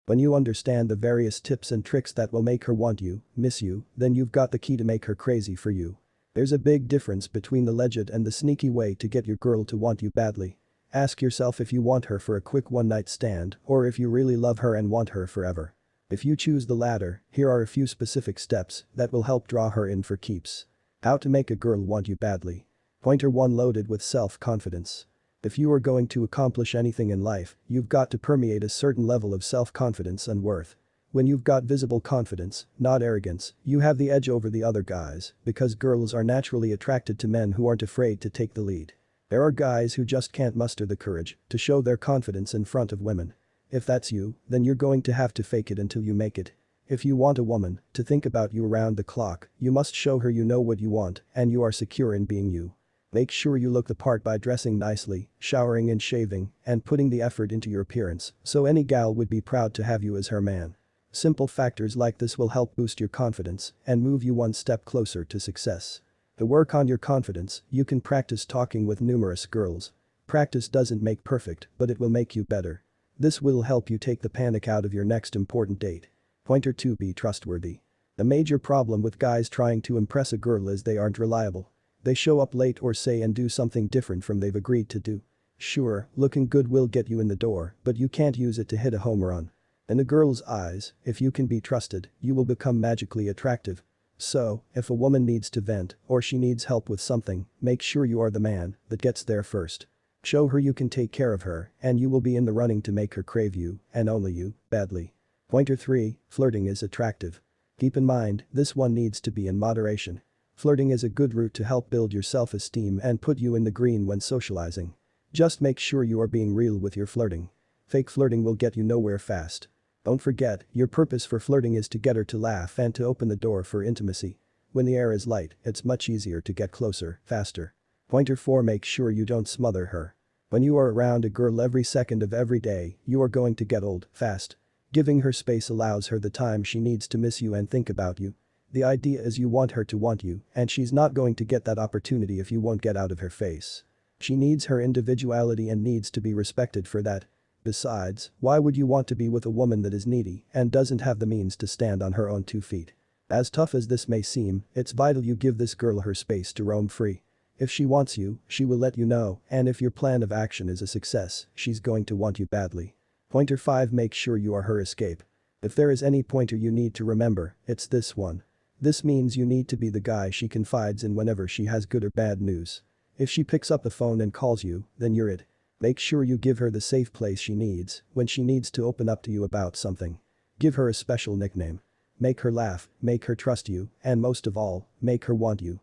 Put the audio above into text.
When you understand the various tips and tricks that will make her want you, miss you, then you've got the key to make her crazy for you. There's a big difference between the legit and the sneaky way to get your girl to want you badly. Ask yourself if you want her for a quick one-night stand or if you really love her and want her forever. If you choose the latter, here are a few specific steps that will help draw her in for keeps. How to make a girl want you badly. Pointer 1 loaded with self-confidence. If you are going to accomplish anything in life, you've got to permeate a certain level of self-confidence and worth. When you've got visible confidence, not arrogance, you have the edge over the other guys because girls are naturally attracted to men who aren't afraid to take the lead. There are guys who just can't muster the courage to show their confidence in front of women. If that's you, then you're going to have to fake it until you make it. If you want a woman to think about you around the clock, you must show her you know what you want and you are secure in being you. Make sure you look the part by dressing nicely, showering and shaving, and putting the effort into your appearance so any gal would be proud to have you as her man. Simple factors like this will help boost your confidence and move you one step closer to success. To work on your confidence, you can practice talking with numerous girls. Practice doesn't make perfect, but it will make you better. This will help you take the panic out of your next important date. Pointer 2 be trustworthy. The major problem with guys trying to impress a girl is they aren't reliable. They show up late or say and do something different from they've agreed to do. Sure, looking good will get you in the door, but you can't use it to hit a home run. In a girl's eyes, if you can be trusted, you will become magically attractive. So, if a woman needs to vent or she needs help with something, make sure you are the man that gets there first. Show her you can take care of her and you will be in the running to make her crave you, and only you, badly. Pointer 3, flirting is attractive. Keep in mind, this one needs to be in moderation. Flirting is a good route to help build your self-esteem and put you in the green when socializing. Just make sure you are being real with your flirting. Fake flirting will get you nowhere fast. Don't forget, your purpose for flirting is to get her to laugh and to open the door for intimacy. When the air is light, it's much easier to get closer, faster. Pointer 4 make sure you don't smother her. When you are around a girl every second of every day, you are going to get old, fast. Giving her space allows her the time she needs to miss you and think about you. The idea is you want her to want you, and she's not going to get that opportunity if you won't get out of her face. She needs her individuality and needs to be respected for that. Besides, why would you want to be with a woman that is needy and doesn't have the means to stand on her own 2 feet? As tough as this may seem, it's vital you give this girl her space to roam free. If she wants you, she will let you know, and if your plan of action is a success, she's going to want you badly. Pointer 5 make sure you are her escape. If there is any pointer you need to remember, it's this one. This means you need to be the guy she confides in whenever she has good or bad news. If she picks up the phone and calls you, then you're it. Make sure you give her the safe place she needs when she needs to open up to you about something. Give her a special nickname. Make her laugh, make her trust you, and most of all, make her want you.